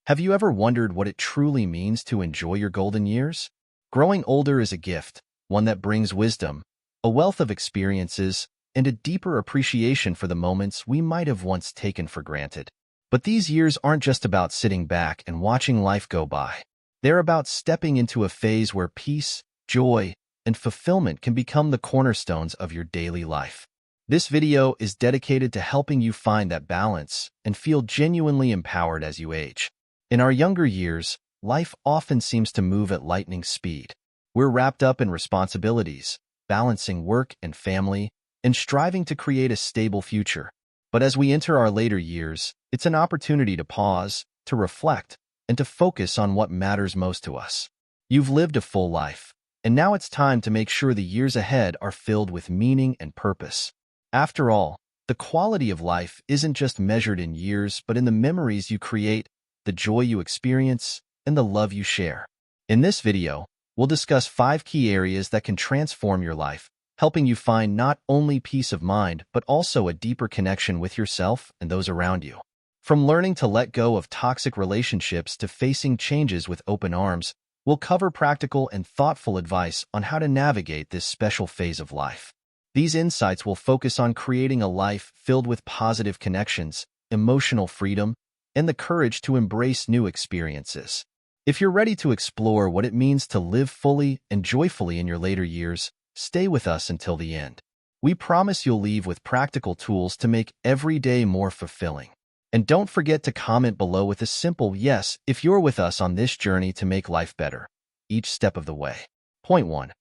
Have you ever wondered what it truly means to enjoy your golden years? Growing older is a gift, one that brings wisdom, a wealth of experiences, and a deeper appreciation for the moments we might have once taken for granted. But these years aren't just about sitting back and watching life go by. They're about stepping into a phase where peace, joy, and fulfillment can become the cornerstones of your daily life. This video is dedicated to helping you find that balance and feel genuinely empowered as you age. In our younger years, life often seems to move at lightning speed. We're wrapped up in responsibilities, balancing work and family, and striving to create a stable future. But as we enter our later years, it's an opportunity to pause, to reflect, and to focus on what matters most to us. You've lived a full life, and now it's time to make sure the years ahead are filled with meaning and purpose. After all, the quality of life isn't just measured in years, but in the memories you create, the joy you experience, and the love you share. In this video, we'll discuss 5 key areas that can transform your life, helping you find not only peace of mind, but also a deeper connection with yourself and those around you. From learning to let go of toxic relationships to facing changes with open arms, we'll cover practical and thoughtful advice on how to navigate this special phase of life. These insights will focus on creating a life filled with positive connections, emotional freedom, and the courage to embrace new experiences. If you're ready to explore what it means to live fully and joyfully in your later years, stay with us until the end. We promise you'll leave with practical tools to make every day more fulfilling. And don't forget to comment below with a simple yes if you're with us on this journey to make life better, each step of the way. Point 1.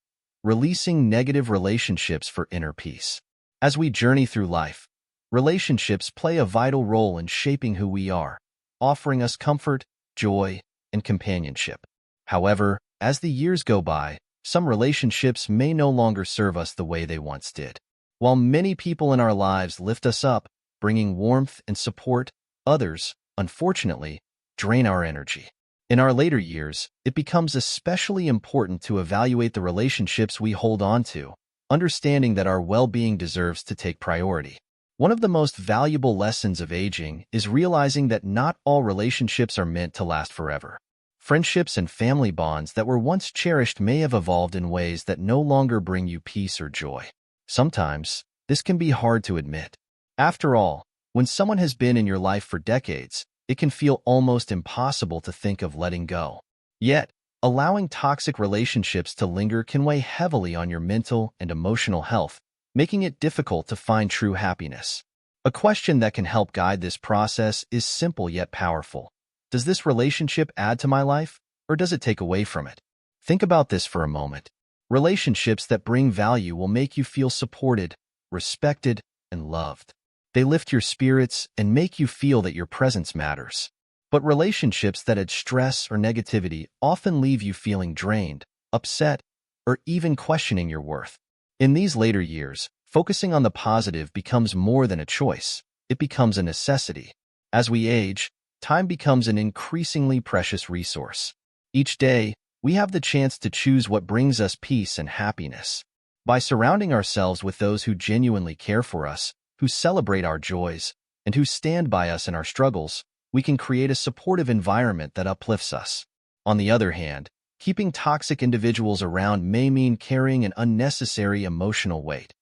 Releasing negative relationships for inner peace. As we journey through life, relationships play a vital role in shaping who we are, offering us comfort, joy, and companionship. However, as the years go by, some relationships may no longer serve us the way they once did. While many people in our lives lift us up, bringing warmth and support, others, unfortunately, drain our energy. In our later years, it becomes especially important to evaluate the relationships we hold on to, understanding that our well-being deserves to take priority. One of the most valuable lessons of aging is realizing that not all relationships are meant to last forever. Friendships and family bonds that were once cherished may have evolved in ways that no longer bring you peace or joy. Sometimes, this can be hard to admit. After all, when someone has been in your life for decades, it can feel almost impossible to think of letting go. Yet, allowing toxic relationships to linger can weigh heavily on your mental and emotional health, making it difficult to find true happiness. A question that can help guide this process is simple yet powerful. Does this relationship add to my life, or does it take away from it? Think about this for a moment. Relationships that bring value will make you feel supported, respected, and loved. They lift your spirits and make you feel that your presence matters. But relationships that add stress or negativity often leave you feeling drained, upset, or even questioning your worth. In these later years, focusing on the positive becomes more than a choice. It becomes a necessity. As we age, time becomes an increasingly precious resource. Each day, we have the chance to choose what brings us peace and happiness. By surrounding ourselves with those who genuinely care for us, who celebrate our joys, and who stand by us in our struggles, we can create a supportive environment that uplifts us. On the other hand, keeping toxic individuals around may mean carrying an unnecessary emotional weight,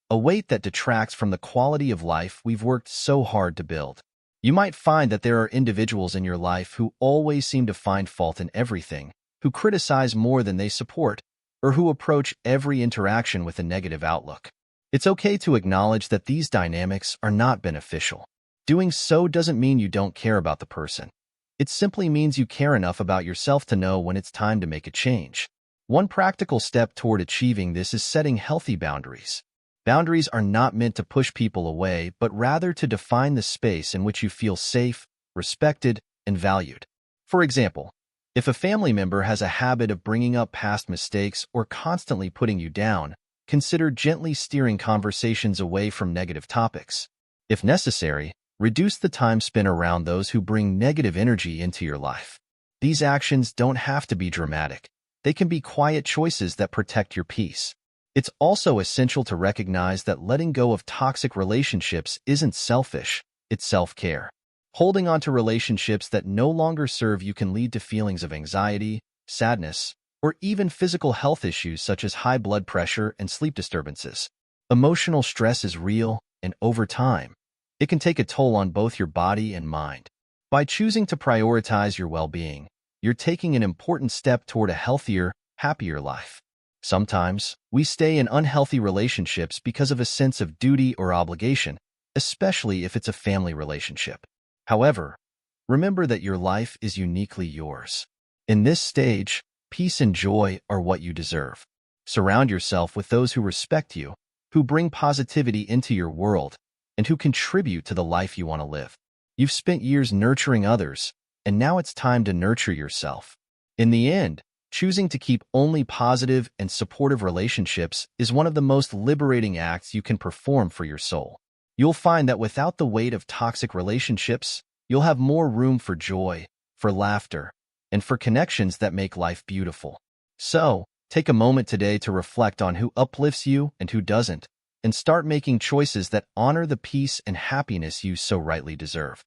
a weight that detracts from the quality of life we've worked so hard to build. You might find that there are individuals in your life who always seem to find fault in everything, who criticize more than they support, or who approach every interaction with a negative outlook. It's okay to acknowledge that these dynamics are not beneficial. Doing so doesn't mean you don't care about the person. It simply means you care enough about yourself to know when it's time to make a change. One practical step toward achieving this is setting healthy boundaries. Boundaries are not meant to push people away, but rather to define the space in which you feel safe, respected, and valued. For example, if a family member has a habit of bringing up past mistakes or constantly putting you down, consider gently steering conversations away from negative topics. If necessary, reduce the time spent around those who bring negative energy into your life. These actions don't have to be dramatic. They can be quiet choices that protect your peace. It's also essential to recognize that letting go of toxic relationships isn't selfish, it's self-care. Holding on to relationships that no longer serve you can lead to feelings of anxiety, sadness, or even physical health issues such as high blood pressure and sleep disturbances. Emotional stress is real, and over time, it can take a toll on both your body and mind. By choosing to prioritize your well-being, you're taking an important step toward a healthier, happier life. Sometimes, we stay in unhealthy relationships because of a sense of duty or obligation, especially if it's a family relationship. However, remember that your life is uniquely yours. In this stage, peace and joy are what you deserve. Surround yourself with those who respect you, who bring positivity into your world, and who contribute to the life you want to live. You've spent years nurturing others, and now it's time to nurture yourself. In the end, choosing to keep only positive and supportive relationships is one of the most liberating acts you can perform for your soul. You'll find that without the weight of toxic relationships, you'll have more room for joy, for laughter, and for connections that make life beautiful. So, take a moment today to reflect on who uplifts you and who doesn't, and start making choices that honor the peace and happiness you so rightly deserve.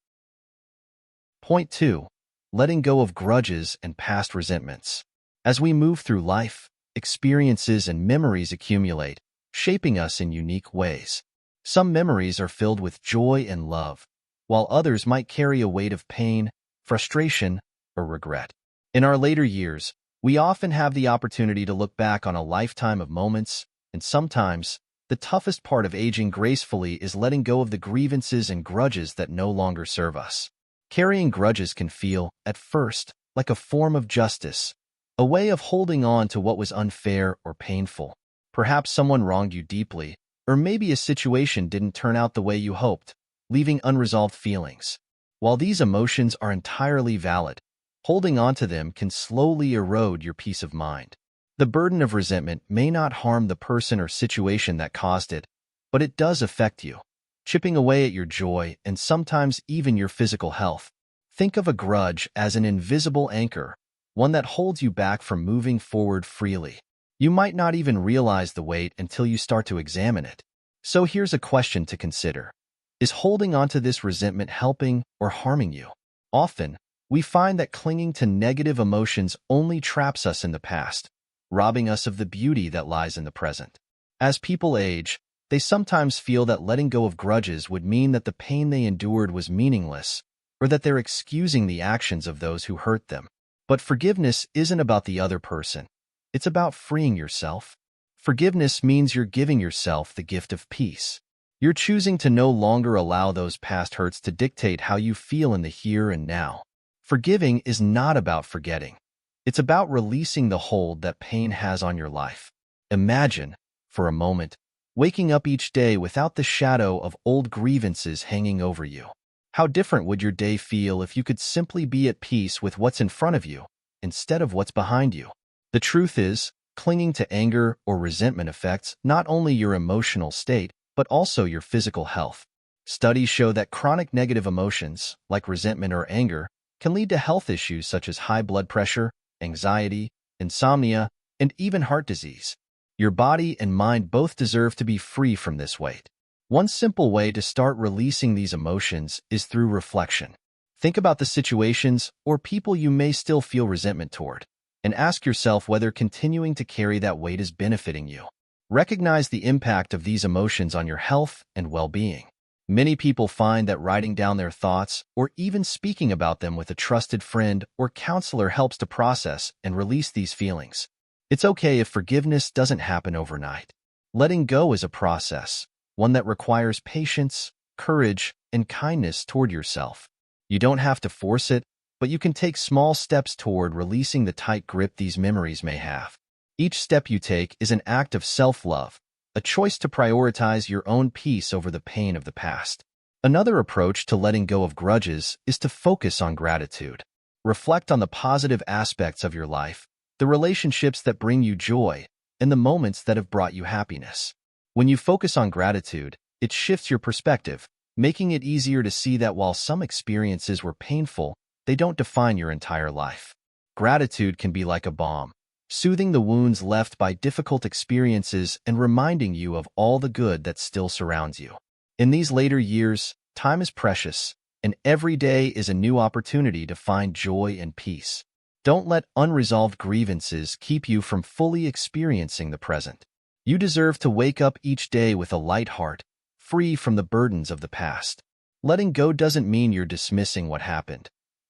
Point 2. Letting go of grudges and past resentments. As we move through life, experiences and memories accumulate, shaping us in unique ways. Some memories are filled with joy and love, while others might carry a weight of pain, frustration, or regret. In our later years, we often have the opportunity to look back on a lifetime of moments, and sometimes, the toughest part of aging gracefully is letting go of the grievances and grudges that no longer serve us. Carrying grudges can feel, at first, like a form of justice, a way of holding on to what was unfair or painful. Perhaps someone wronged you deeply, or maybe a situation didn't turn out the way you hoped, leaving unresolved feelings. While these emotions are entirely valid, holding on to them can slowly erode your peace of mind. The burden of resentment may not harm the person or situation that caused it, but it does affect you, chipping away at your joy and sometimes even your physical health. Think of a grudge as an invisible anchor, one that holds you back from moving forward freely. You might not even realize the weight until you start to examine it. So here's a question to consider. Is holding on to this resentment helping or harming you? Often, we find that clinging to negative emotions only traps us in the past, robbing us of the beauty that lies in the present. As people age, they sometimes feel that letting go of grudges would mean that the pain they endured was meaningless, or that they're excusing the actions of those who hurt them. But forgiveness isn't about the other person. It's about freeing yourself. Forgiveness means you're giving yourself the gift of peace. You're choosing to no longer allow those past hurts to dictate how you feel in the here and now. Forgiving is not about forgetting. It's about releasing the hold that pain has on your life. Imagine, for a moment, waking up each day without the shadow of old grievances hanging over you. How different would your day feel if you could simply be at peace with what's in front of you, instead of what's behind you? The truth is, clinging to anger or resentment affects not only your emotional state, but also your physical health. Studies show that chronic negative emotions, like resentment or anger, can lead to health issues such as high blood pressure, anxiety, insomnia, and even heart disease. Your body and mind both deserve to be free from this weight. One simple way to start releasing these emotions is through reflection. Think about the situations or people you may still feel resentment toward, and ask yourself whether continuing to carry that weight is benefiting you. Recognize the impact of these emotions on your health and well-being. Many people find that writing down their thoughts or even speaking about them with a trusted friend or counselor helps to process and release these feelings. It's okay if forgiveness doesn't happen overnight. Letting go is a process, one that requires patience, courage, and kindness toward yourself. You don't have to force it, but you can take small steps toward releasing the tight grip these memories may have. Each step you take is an act of self-love, a choice to prioritize your own peace over the pain of the past. Another approach to letting go of grudges is to focus on gratitude. Reflect on the positive aspects of your life, the relationships that bring you joy, and the moments that have brought you happiness. When you focus on gratitude, it shifts your perspective, making it easier to see that while some experiences were painful, they don't define your entire life. Gratitude can be like a balm, soothing the wounds left by difficult experiences and reminding you of all the good that still surrounds you. In these later years, time is precious, and every day is a new opportunity to find joy and peace. Don't let unresolved grievances keep you from fully experiencing the present. You deserve to wake up each day with a light heart, free from the burdens of the past. Letting go doesn't mean you're dismissing what happened.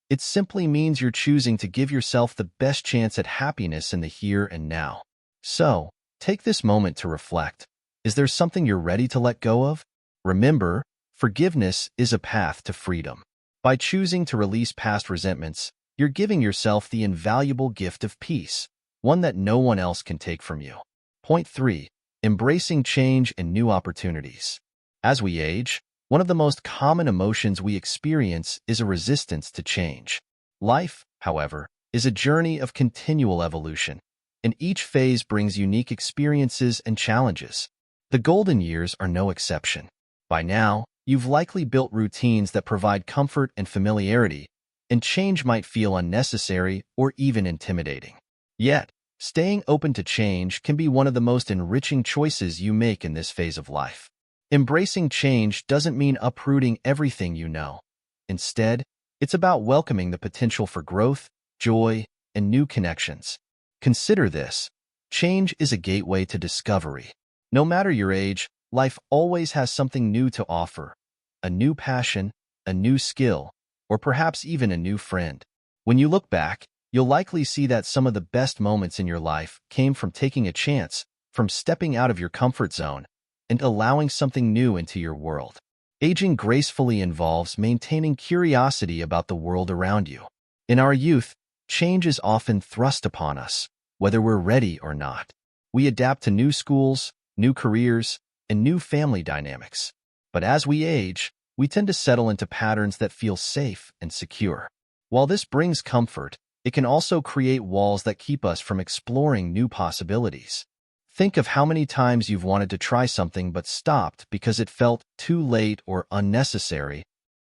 It simply means you're choosing to give yourself the best chance at happiness in the here and now. So, take this moment to reflect. Is there something you're ready to let go of? Remember, forgiveness is a path to freedom. By choosing to release past resentments, you're giving yourself the invaluable gift of peace, one that no one else can take from you. Point 3. Embracing change and new opportunities. As we age, one of the most common emotions we experience is a resistance to change. Life, however, is a journey of continual evolution, and each phase brings unique experiences and challenges. The golden years are no exception. By now, you've likely built routines that provide comfort and familiarity, and change might feel unnecessary or even intimidating. Yet, staying open to change can be one of the most enriching choices you make in this phase of life. Embracing change doesn't mean uprooting everything you know. Instead, it's about welcoming the potential for growth, joy, and new connections. Consider this: change is a gateway to discovery. No matter your age, life always has something new to offer: a new passion, a new skill, or perhaps even a new friend. When you look back, you'll likely see that some of the best moments in your life came from taking a chance, from stepping out of your comfort zone, and allowing something new into your world. Aging gracefully involves maintaining curiosity about the world around you. In our youth, change is often thrust upon us, whether we're ready or not. We adapt to new schools, new careers, and new family dynamics. But as we age, we tend to settle into patterns that feel safe and secure. While this brings comfort, it can also create walls that keep us from exploring new possibilities. Think of how many times you've wanted to try something but stopped because it felt too late or unnecessary.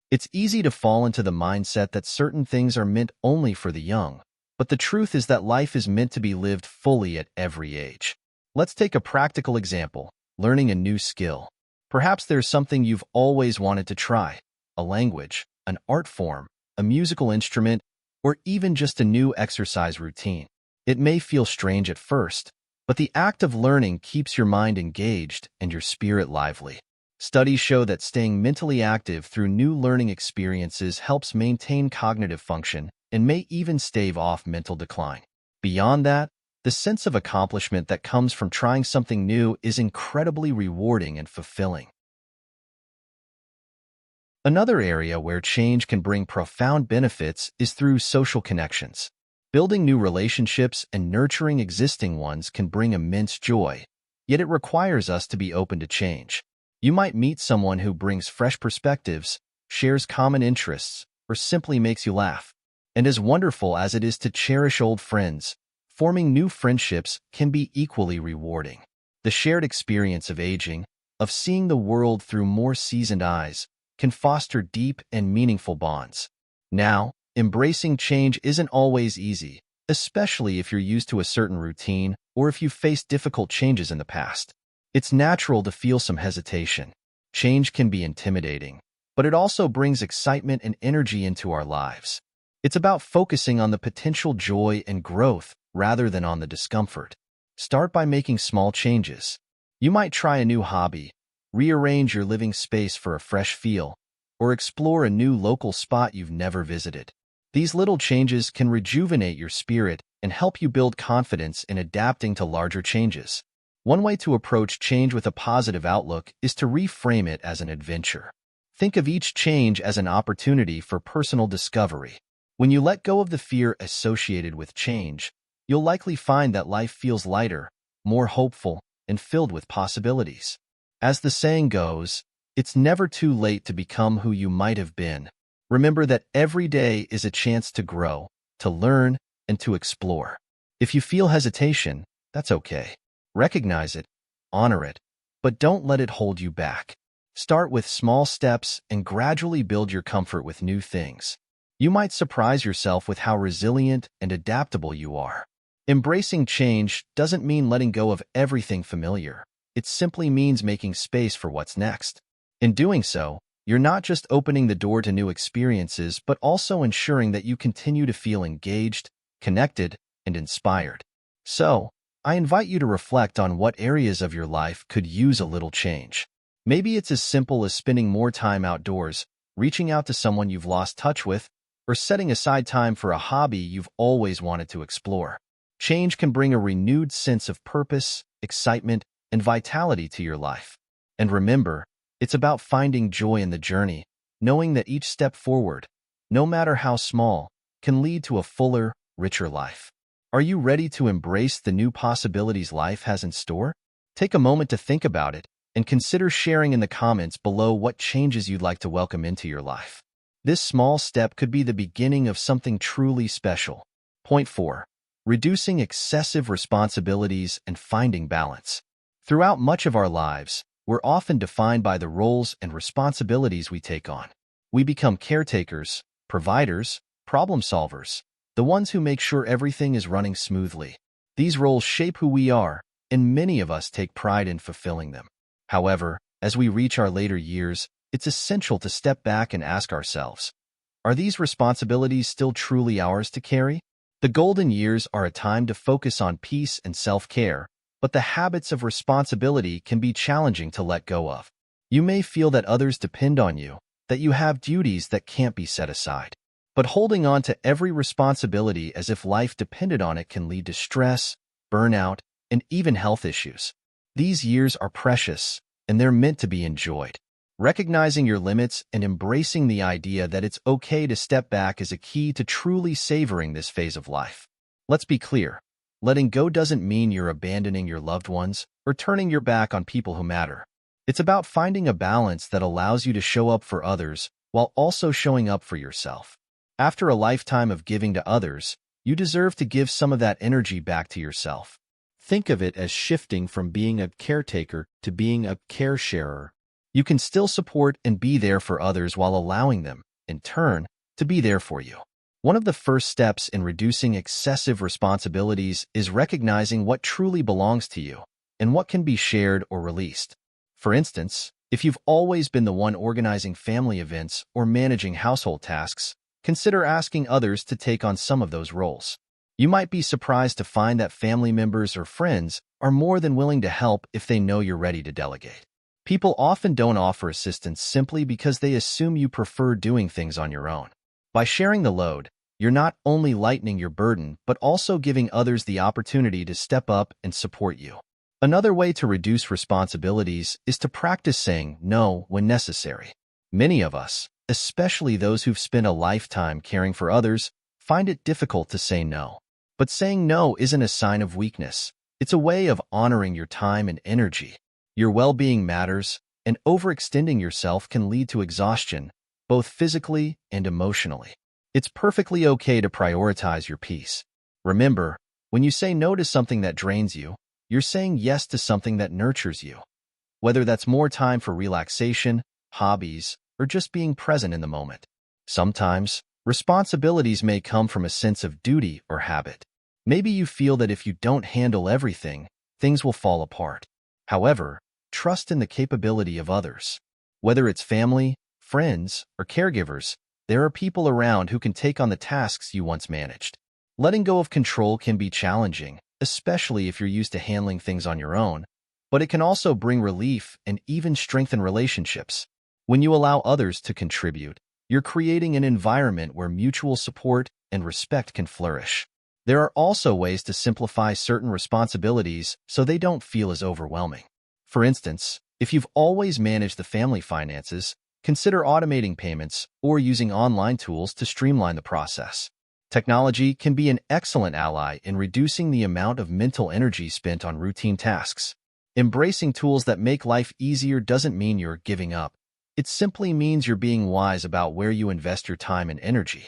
It's easy to fall into the mindset that certain things are meant only for the young, but the truth is that life is meant to be lived fully at every age. Let's take a practical example: learning a new skill. Perhaps there's something you've always wanted to try: a language, an art form, a musical instrument, or even just a new exercise routine. It may feel strange at first, but the act of learning keeps your mind engaged and your spirit lively. Studies show that staying mentally active through new learning experiences helps maintain cognitive function and may even stave off mental decline. Beyond that, the sense of accomplishment that comes from trying something new is incredibly rewarding and fulfilling. Another area where change can bring profound benefits is through social connections. Building new relationships and nurturing existing ones can bring immense joy, yet it requires us to be open to change. You might meet someone who brings fresh perspectives, shares common interests, or simply makes you laugh. And as wonderful as it is to cherish old friends, forming new friendships can be equally rewarding. The shared experience of aging, of seeing the world through more seasoned eyes, can foster deep and meaningful bonds. Now, embracing change isn't always easy, especially if you're used to a certain routine or if you've faced difficult changes in the past. It's natural to feel some hesitation. Change can be intimidating, but it also brings excitement and energy into our lives. It's about focusing on the potential joy and growth rather than on the discomfort. Start by making small changes. You might try a new hobby, rearrange your living space for a fresh feel, or explore a new local spot you've never visited. These little changes can rejuvenate your spirit and help you build confidence in adapting to larger changes. One way to approach change with a positive outlook is to reframe it as an adventure. Think of each change as an opportunity for personal discovery. When you let go of the fear associated with change, you'll likely find that life feels lighter, more hopeful, and filled with possibilities. As the saying goes, it's never too late to become who you might have been. Remember that every day is a chance to grow, to learn, and to explore. If you feel hesitation, that's okay. Recognize it, honor it, but don't let it hold you back. Start with small steps and gradually build your comfort with new things. You might surprise yourself with how resilient and adaptable you are. Embracing change doesn't mean letting go of everything familiar. It simply means making space for what's next. In doing so, You're not just opening the door to new experiences, but also ensuring that you continue to feel engaged, connected, and inspired. So, I invite you to reflect on what areas of your life could use a little change. Maybe it's as simple as spending more time outdoors, reaching out to someone you've lost touch with, or setting aside time for a hobby you've always wanted to explore. Change can bring a renewed sense of purpose, excitement, and vitality to your life. And remember, it's about finding joy in the journey, knowing that each step forward, no matter how small, can lead to a fuller, richer life. Are you ready to embrace the new possibilities life has in store? Take a moment to think about it and consider sharing in the comments below what changes you'd like to welcome into your life. This small step could be the beginning of something truly special. Point 4. Reducing excessive responsibilities and finding balance. Throughout much of our lives, we're often defined by the roles and responsibilities we take on. We become caretakers, providers, problem solvers, the ones who make sure everything is running smoothly. These roles shape who we are, and many of us take pride in fulfilling them. However, as we reach our later years, it's essential to step back and ask ourselves, are these responsibilities still truly ours to carry? The golden years are a time to focus on peace and self-care, but the habits of responsibility can be challenging to let go of. You may feel that others depend on you, that you have duties that can't be set aside. But holding on to every responsibility as if life depended on it can lead to stress, burnout, and even health issues. These years are precious, and they're meant to be enjoyed. Recognizing your limits and embracing the idea that it's okay to step back is a key to truly savoring this phase of life. Let's be clear. Letting go doesn't mean you're abandoning your loved ones or turning your back on people who matter. It's about finding a balance that allows you to show up for others while also showing up for yourself. After a lifetime of giving to others, you deserve to give some of that energy back to yourself. Think of it as shifting from being a caretaker to being a care sharer. You can still support and be there for others while allowing them, in turn, to be there for you. One of the first steps in reducing excessive responsibilities is recognizing what truly belongs to you and what can be shared or released. For instance, if you've always been the one organizing family events or managing household tasks, consider asking others to take on some of those roles. You might be surprised to find that family members or friends are more than willing to help if they know you're ready to delegate. People often don't offer assistance simply because they assume you prefer doing things on your own. By sharing the load, you're not only lightening your burden, but also giving others the opportunity to step up and support you. Another way to reduce responsibilities is to practice saying no when necessary. Many of us, especially those who've spent a lifetime caring for others, find it difficult to say no. But saying no isn't a sign of weakness. It's a way of honoring your time and energy. Your well-being matters, and overextending yourself can lead to exhaustion, both physically and emotionally. It's perfectly okay to prioritize your peace. Remember, when you say no to something that drains you, you're saying yes to something that nurtures you. Whether that's more time for relaxation, hobbies, or just being present in the moment. Sometimes, responsibilities may come from a sense of duty or habit. Maybe you feel that if you don't handle everything, things will fall apart. However, trust in the capability of others. Whether it's family, friends, or caregivers, there are people around who can take on the tasks you once managed. Letting go of control can be challenging, especially if you're used to handling things on your own, but it can also bring relief and even strengthen relationships. When you allow others to contribute, you're creating an environment where mutual support and respect can flourish. There are also ways to simplify certain responsibilities so they don't feel as overwhelming. For instance, if you've always managed the family finances, consider automating payments or using online tools to streamline the process. Technology can be an excellent ally in reducing the amount of mental energy spent on routine tasks. Embracing tools that make life easier doesn't mean you're giving up. It simply means you're being wise about where you invest your time and energy.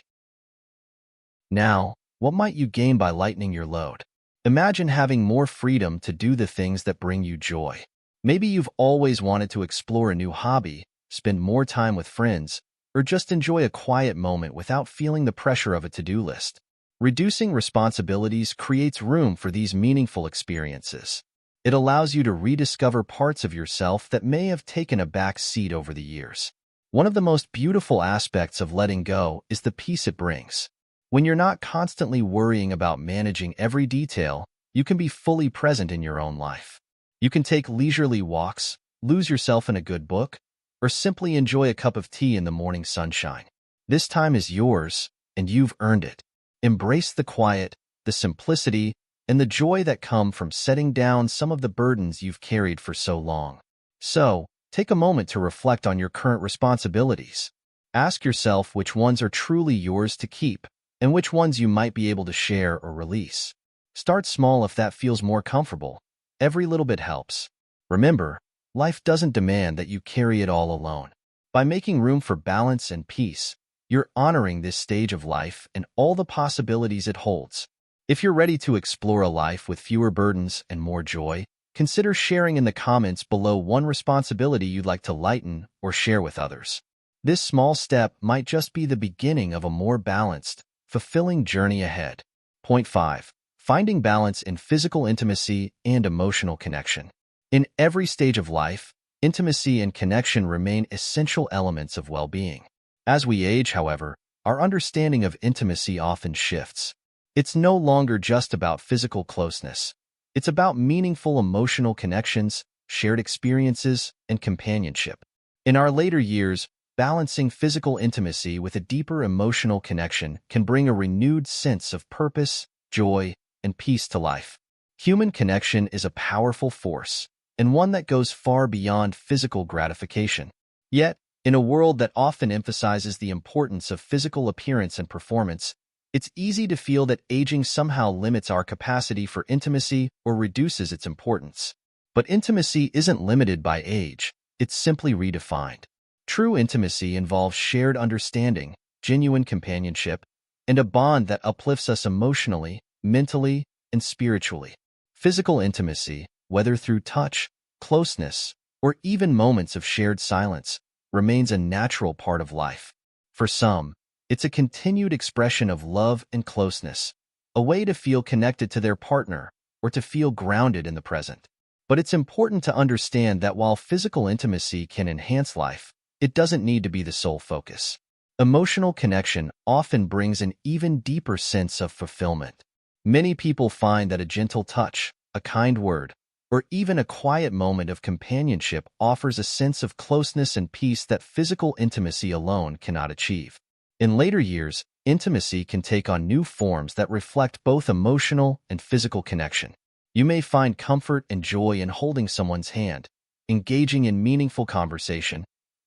Now, what might you gain by lightening your load? Imagine having more freedom to do the things that bring you joy. Maybe you've always wanted to explore a new hobby, spend more time with friends, or just enjoy a quiet moment without feeling the pressure of a to-do list. Reducing responsibilities creates room for these meaningful experiences. It allows you to rediscover parts of yourself that may have taken a back seat over the years. One of the most beautiful aspects of letting go is the peace it brings. When you're not constantly worrying about managing every detail, you can be fully present in your own life. You can take leisurely walks, lose yourself in a good book, or simply enjoy a cup of tea in the morning sunshine. This time is yours, and you've earned it. Embrace the quiet, the simplicity, and the joy that come from setting down some of the burdens you've carried for so long. So, take a moment to reflect on your current responsibilities. Ask yourself which ones are truly yours to keep, and which ones you might be able to share or release. Start small if that feels more comfortable. Every little bit helps. Remember, life doesn't demand that you carry it all alone. By making room for balance and peace, you're honoring this stage of life and all the possibilities it holds. If you're ready to explore a life with fewer burdens and more joy, consider sharing in the comments below one responsibility you'd like to lighten or share with others. This small step might just be the beginning of a more balanced, fulfilling journey ahead. Point 5. Finding balance in physical intimacy and emotional connection. In every stage of life, intimacy and connection remain essential elements of well-being. As we age, however, our understanding of intimacy often shifts. It's no longer just about physical closeness. It's about meaningful emotional connections, shared experiences, and companionship. In our later years, balancing physical intimacy with a deeper emotional connection can bring a renewed sense of purpose, joy, and peace to life. Human connection is a powerful force, and one that goes far beyond physical gratification. Yet, in a world that often emphasizes the importance of physical appearance and performance, it's easy to feel that aging somehow limits our capacity for intimacy or reduces its importance. But intimacy isn't limited by age, it's simply redefined. True intimacy involves shared understanding, genuine companionship, and a bond that uplifts us emotionally, mentally, and spiritually. Physical intimacy, whether through touch, closeness, or even moments of shared silence, remains a natural part of life. For some, it's a continued expression of love and closeness, a way to feel connected to their partner or to feel grounded in the present. But it's important to understand that while physical intimacy can enhance life, it doesn't need to be the sole focus. Emotional connection often brings an even deeper sense of fulfillment. Many people find that a gentle touch, a kind word, or even a quiet moment of companionship offers a sense of closeness and peace that physical intimacy alone cannot achieve. In later years, intimacy can take on new forms that reflect both emotional and physical connection. You may find comfort and joy in holding someone's hand, engaging in meaningful conversation,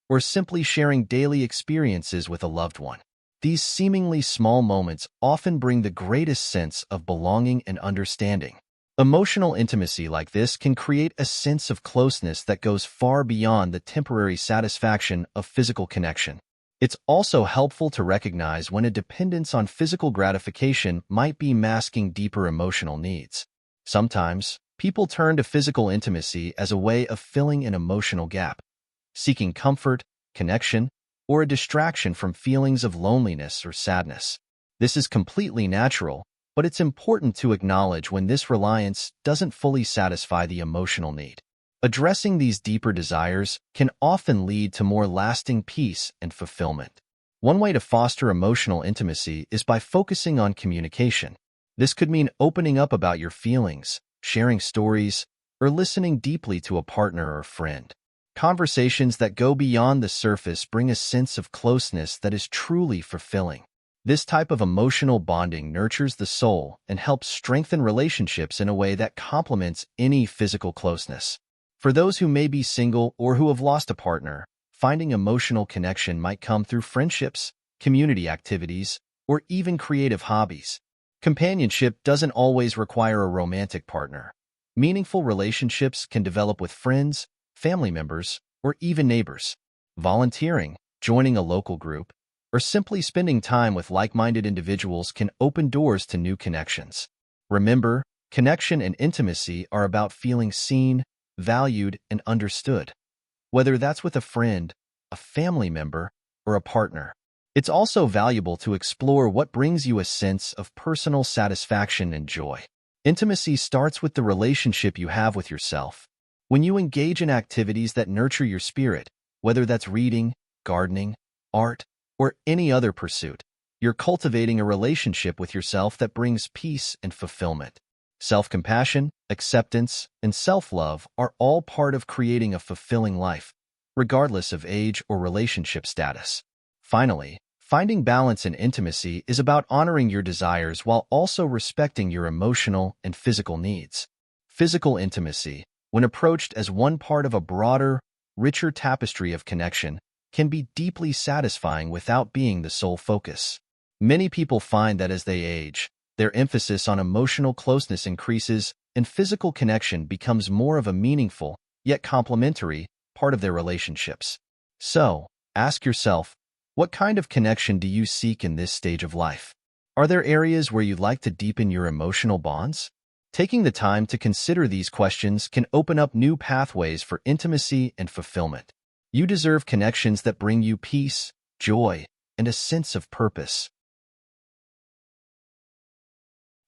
or simply sharing daily experiences with a loved one. These seemingly small moments often bring the greatest sense of belonging and understanding. Emotional intimacy like this can create a sense of closeness that goes far beyond the temporary satisfaction of physical connection. It's also helpful to recognize when a dependence on physical gratification might be masking deeper emotional needs. Sometimes, people turn to physical intimacy as a way of filling an emotional gap, seeking comfort, connection, or a distraction from feelings of loneliness or sadness. This is completely natural, but it's important to acknowledge when this reliance doesn't fully satisfy the emotional need. Addressing these deeper desires can often lead to more lasting peace and fulfillment. One way to foster emotional intimacy is by focusing on communication. This could mean opening up about your feelings, sharing stories, or listening deeply to a partner or friend. Conversations that go beyond the surface bring a sense of closeness that is truly fulfilling. This type of emotional bonding nurtures the soul and helps strengthen relationships in a way that complements any physical closeness. For those who may be single or who have lost a partner, finding emotional connection might come through friendships, community activities, or even creative hobbies. Companionship doesn't always require a romantic partner. Meaningful relationships can develop with friends, family members, or even neighbors. Volunteering, joining a local group, or simply spending time with like-minded individuals can open doors to new connections. Remember, connection and intimacy are about feeling seen, valued, and understood, whether that's with a friend, a family member, or a partner. It's also valuable to explore what brings you a sense of personal satisfaction and joy. Intimacy starts with the relationship you have with yourself. When you engage in activities that nurture your spirit, whether that's reading, gardening, art, or any other pursuit, you're cultivating a relationship with yourself that brings peace and fulfillment. Self-compassion, acceptance, and self-love are all part of creating a fulfilling life, regardless of age or relationship status. Finally, finding balance in intimacy is about honoring your desires while also respecting your emotional and physical needs. Physical intimacy, when approached as one part of a broader, richer tapestry of connection, can be deeply satisfying without being the sole focus. Many people find that as they age, their emphasis on emotional closeness increases and physical connection becomes more of a meaningful, yet complementary, part of their relationships. So, ask yourself, what kind of connection do you seek in this stage of life? Are there areas where you'd like to deepen your emotional bonds? Taking the time to consider these questions can open up new pathways for intimacy and fulfillment. You deserve connections that bring you peace, joy, and a sense of purpose.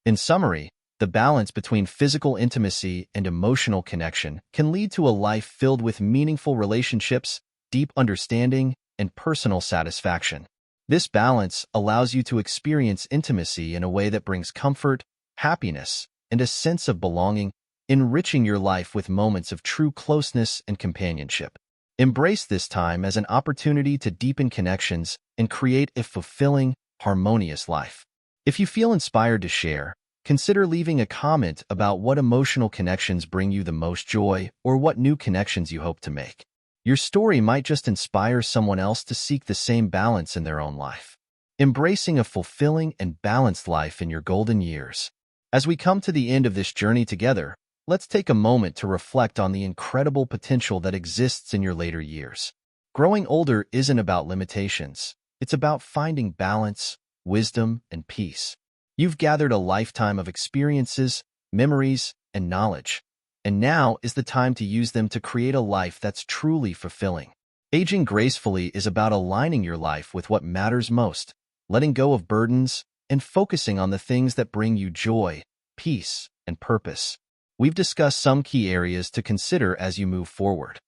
In summary, the balance between physical intimacy and emotional connection can lead to a life filled with meaningful relationships, deep understanding, and personal satisfaction. This balance allows you to experience intimacy in a way that brings comfort, happiness, and a sense of belonging, enriching your life with moments of true closeness and companionship. Embrace this time as an opportunity to deepen connections and create a fulfilling, harmonious life. If you feel inspired to share, consider leaving a comment about what emotional connections bring you the most joy or what new connections you hope to make. Your story might just inspire someone else to seek the same balance in their own life. Embracing a fulfilling and balanced life in your golden years. As we come to the end of this journey together, let's take a moment to reflect on the incredible potential that exists in your later years. Growing older isn't about limitations. It's about finding balance, wisdom, and peace. You've gathered a lifetime of experiences, memories, and knowledge, and now is the time to use them to create a life that's truly fulfilling. Aging gracefully is about aligning your life with what matters most, letting go of burdens, and focusing on the things that bring you joy, peace, and purpose. We've discussed some key areas to consider as you move forward.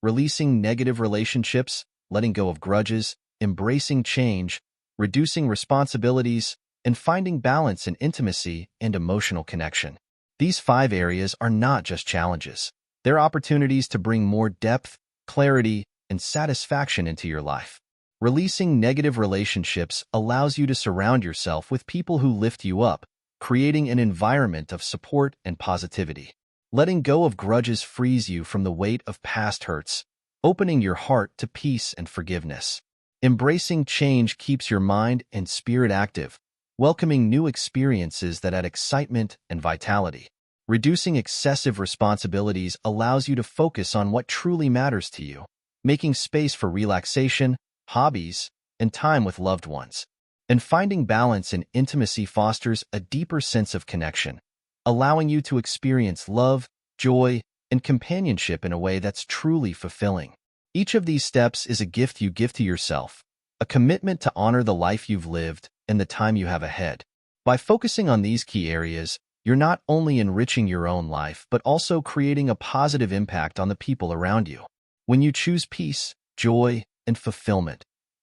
Releasing negative relationships, letting go of grudges, embracing change, reducing responsibilities, and finding balance in intimacy and emotional connection. These 5 areas are not just challenges. They're opportunities to bring more depth, clarity, and satisfaction into your life. Releasing negative relationships allows you to surround yourself with people who lift you up, creating an environment of support and positivity. Letting go of grudges frees you from the weight of past hurts, opening your heart to peace and forgiveness. Embracing change keeps your mind and spirit active, welcoming new experiences that add excitement and vitality. Reducing excessive responsibilities allows you to focus on what truly matters to you, making space for relaxation, hobbies, and time with loved ones. And finding balance in intimacy fosters a deeper sense of connection, allowing you to experience love, joy, and companionship in a way that's truly fulfilling. Each of these steps is a gift you give to yourself, a commitment to honor the life you've lived and the time you have ahead. By focusing on these key areas, you're not only enriching your own life, but also creating a positive impact on the people around you. When you choose peace, joy, and fulfillment,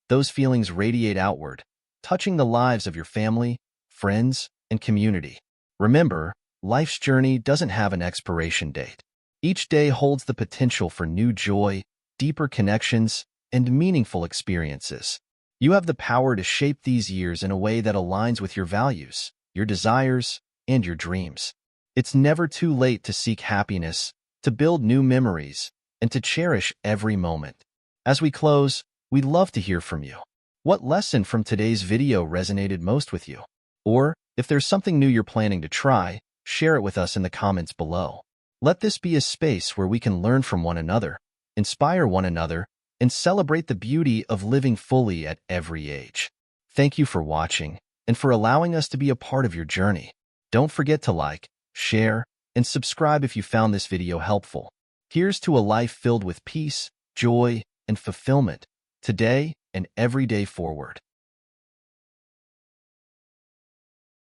those feelings radiate outward, touching the lives of your family, friends, and community. Remember, life's journey doesn't have an expiration date. Each day holds the potential for new joy, deeper connections, and meaningful experiences. You have the power to shape these years in a way that aligns with your values, your desires, and your dreams. It's never too late to seek happiness, to build new memories, and to cherish every moment. As we close, we'd love to hear from you. What lesson from today's video resonated most with you? Or, if there's something new you're planning to try, share it with us in the comments below. Let this be a space where we can learn from one another, inspire one another, and celebrate the beauty of living fully at every age. Thank you for watching and for allowing us to be a part of your journey. Don't forget to like, share, and subscribe if you found this video helpful. Here's to a life filled with peace, joy, and fulfillment, today and every day forward.